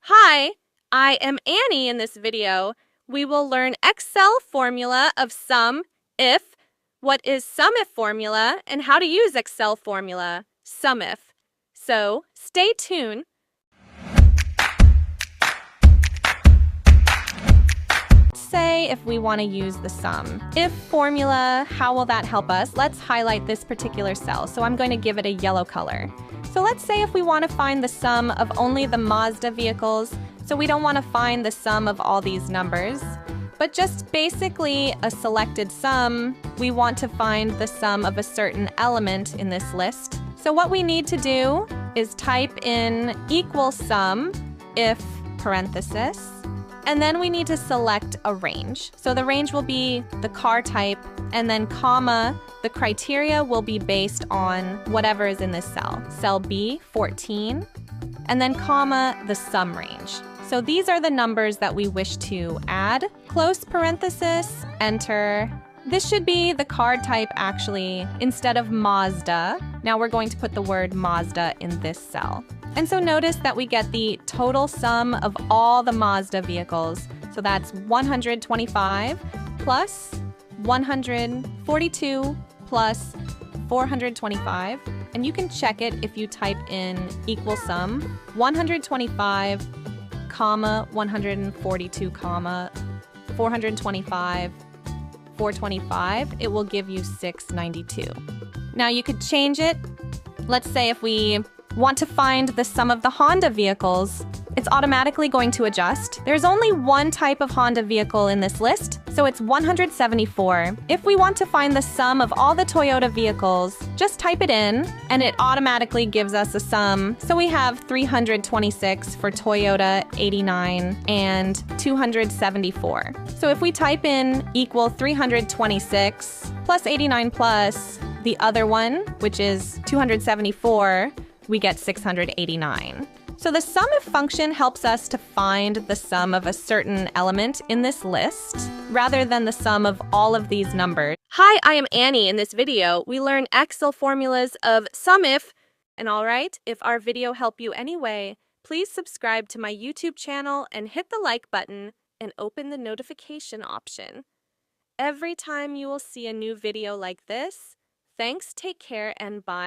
Hi, I am Annie. In this video, we will learn Excel formula of sum, if, what is SUMIF formula, and how to use Excel formula, SUMIF. So, stay tuned. Say if we want to use the sum. If formula, how will that help us? Let's highlight this particular cell. So I'm going to give it a yellow color. So let's say if we want to find the sum of only the Mazda vehicles, so we don't want to find the sum of all these numbers, but just basically a selected sum, we want to find the sum of a certain element in this list. So what we need to do is type in equal sum, if parenthesis, and then we need to select a range. So the range will be the car type, and then comma, the criteria will be based on whatever is in this cell. Cell B, 14, and then comma, the sum range. So these are the numbers that we wish to add. Close parenthesis, enter. This should be the card type actually, instead of Mazda. Now we're going to put the word Mazda in this cell. And so notice that we get the total sum of all the Mazda vehicles. So that's 125 plus 142 plus 425. And you can check it if you type in equal sum 125, comma 142, comma 425, 425. It will give you 692. Now you could change it. Let's say if we want to find the sum of the Honda vehicles, it's automatically going to adjust. There's only one type of Honda vehicle in this list, so it's 174. If we want to find the sum of all the Toyota vehicles, just type it in, and it automatically gives us a sum. So we have 326 for Toyota, 89, and 274. So if we type in equal 326 plus 89 plus the other one, which is 274, we get 689. So the SUMIF function helps us to find the sum of a certain element in this list, rather than the sum of all of these numbers. Hi, I am Annie. In this video, we learn Excel formulas of SUMIF. And alright, if our video helped you anyway, please subscribe to my YouTube channel and hit the like button and open the notification option. Every time you will see a new video like this, thanks, take care, and bye.